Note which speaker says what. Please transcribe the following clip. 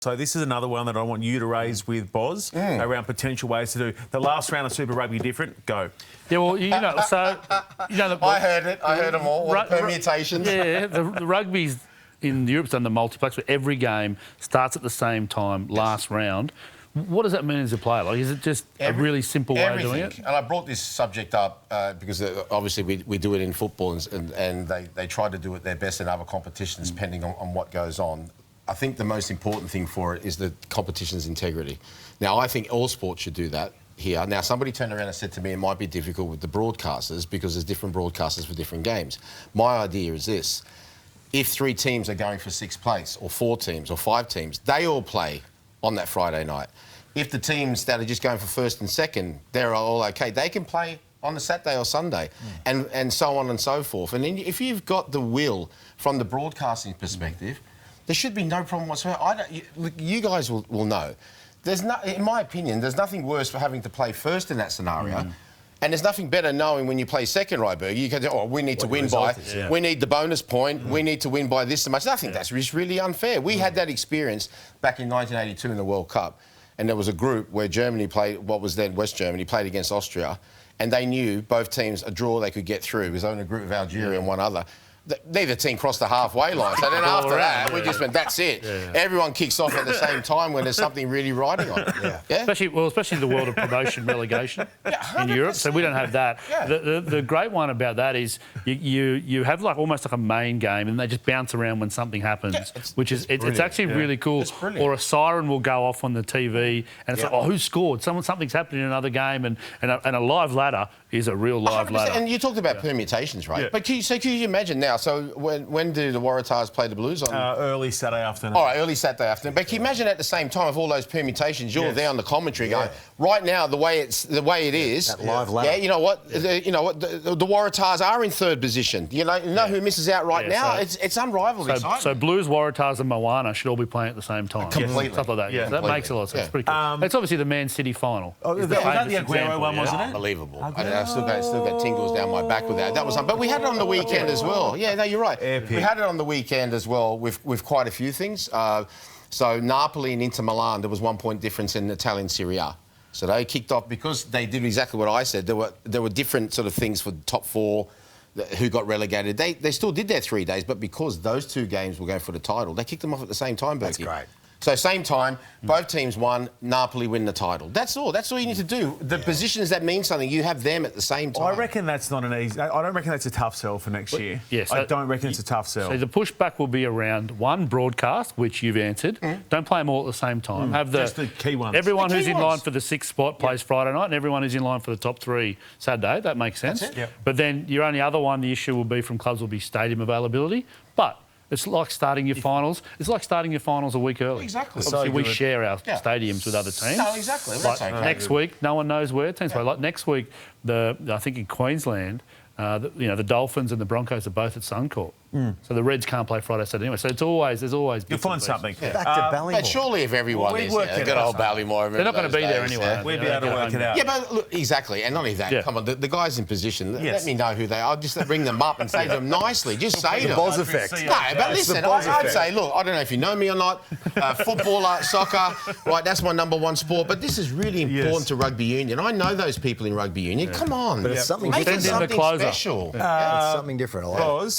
Speaker 1: So this is another one that I want you to raise with Boz around potential ways to do the last round of Super Rugby different. Go.
Speaker 2: Yeah, well,
Speaker 3: I heard it. I heard them all the permutations.
Speaker 2: Yeah, the rugby's in Europe's done the multiplex where every game starts at the same time, last round. What does that mean as a player? Like, is it just a really simple way of doing it?
Speaker 3: And I brought this subject up because obviously we do it in football and they try to do it their best in other competitions depending on what goes on. I think the most important thing for it is the competition's integrity. Now, I think all sports should do that here. Now, somebody turned around and said to me it might be difficult with the broadcasters because there's different broadcasters for different games. My idea is this. If 3 teams are going for 6th place, or 4 teams, or 5 teams, they all play on that Friday night. If the teams that are just going for 1st and 2nd, they're all okay, they can play on the Saturday or Sunday, and so on and so forth. And then if you've got the will from the broadcasting perspective, there should be no problem whatsoever. You guys will know. In my opinion, there's nothing worse for having to play first in that scenario. And there's nothing better knowing when you play second, right, Berg? You can say, oh, we need to win by, we need the bonus point, we need to win by this much. I think that's just really unfair. We had that experience back in 1982 in the World Cup, and there was a group where Germany played, what was then West Germany, played against Austria, and they knew both teams, a draw they could get through. It was only a group of Algeria and one other. Neither team crossed the halfway line. So then after that, we just went, that's it. Everyone kicks off at the same time when there's something really riding on it.
Speaker 2: Especially in the world of promotion relegation in Europe. So we don't have that. The great one about that is you have almost like a main game and they just bounce around when something happens, which is it's actually really cool. Or a siren will go off on the TV and it's like, oh, who scored? Something's happening in another game, and a live ladder is a real live
Speaker 3: 100%.
Speaker 2: ladder.
Speaker 3: And you talked about permutations, right? But can you imagine now? So when do the Waratahs play the Blues? On
Speaker 1: Early Saturday afternoon.
Speaker 3: All right, early Saturday afternoon. But can you imagine at the same time of all those permutations, you're there on the commentary going, right now the way it is.
Speaker 4: That live ladder.
Speaker 3: Yeah, you know what? The Waratahs are in 3rd position. You know who misses out right now? It's unrivaled.
Speaker 2: So Blues, Waratahs, and Moana should all be playing at the same time.
Speaker 3: Completely.
Speaker 2: Stuff like that.
Speaker 3: Yeah,
Speaker 2: that makes a lot of sense. It's pretty cool. It's obviously the Man City final.
Speaker 1: Oh, was that the Aguero one, wasn't it?
Speaker 3: Unbelievable. I still got tingles down my back with that. That was but we had it on the weekend as well. Yeah, no, you're right. We had it on the weekend as well with quite a few things. So Napoli and Inter Milan, there was 1 point difference in Italian Serie A. So they kicked off because they did exactly what I said. There were different sort of things for top 4 who got relegated. They still did their 3 days, but because those 2 games were going for the title, they kicked them off at the same time, Berkey.
Speaker 4: That's great.
Speaker 3: So same time, both teams won, Napoli win the title. That's all. That's all you need to do. The positions that mean something, you have them at the same time.
Speaker 1: I reckon that's not an easy... I don't reckon that's a tough sell for next year.
Speaker 2: Yes.
Speaker 1: I don't reckon it's a tough sell.
Speaker 2: So the pushback will be around one, broadcast, which you've answered. Don't play them all at the same time. Have
Speaker 1: just the key ones.
Speaker 2: Everyone who's in line for the 6th spot plays Friday night, and everyone who's in line for the top 3 Saturday. That makes sense.
Speaker 3: That's it.
Speaker 2: But then your only other one, the issue will be from clubs will be stadium availability. But it's like starting your finals. It's like starting your finals a week early.
Speaker 3: Exactly.
Speaker 2: Obviously, we share our stadiums with other teams.
Speaker 3: No, exactly. That's okay.
Speaker 2: Next week, no one knows where teams play. Like next week, I think in Queensland, the Dolphins and the Broncos are both at Suncorp. So the Reds can't play Friday, Saturday anyway. So there's always.
Speaker 1: You'll find something.
Speaker 4: Back to Ballymore.
Speaker 3: But surely if everyone is there, good old Ballymore.
Speaker 2: They're not going to be there anyway.
Speaker 1: We'd be able to work it out.
Speaker 3: Yeah, but look, exactly. And not only that, come on, the guys in position, let me know who they are. Just bring them up and say to them nicely. Just say to them.
Speaker 4: The Boz effect.
Speaker 3: No, but listen, I'd say, look, I don't know if you know me or not, footballer, soccer, right, that's my #1 sport, but this is really important to rugby union. I know those people in rugby union. Come on.
Speaker 4: But it's something
Speaker 3: Make
Speaker 4: different.
Speaker 3: it something special.
Speaker 4: It's something different. I like it.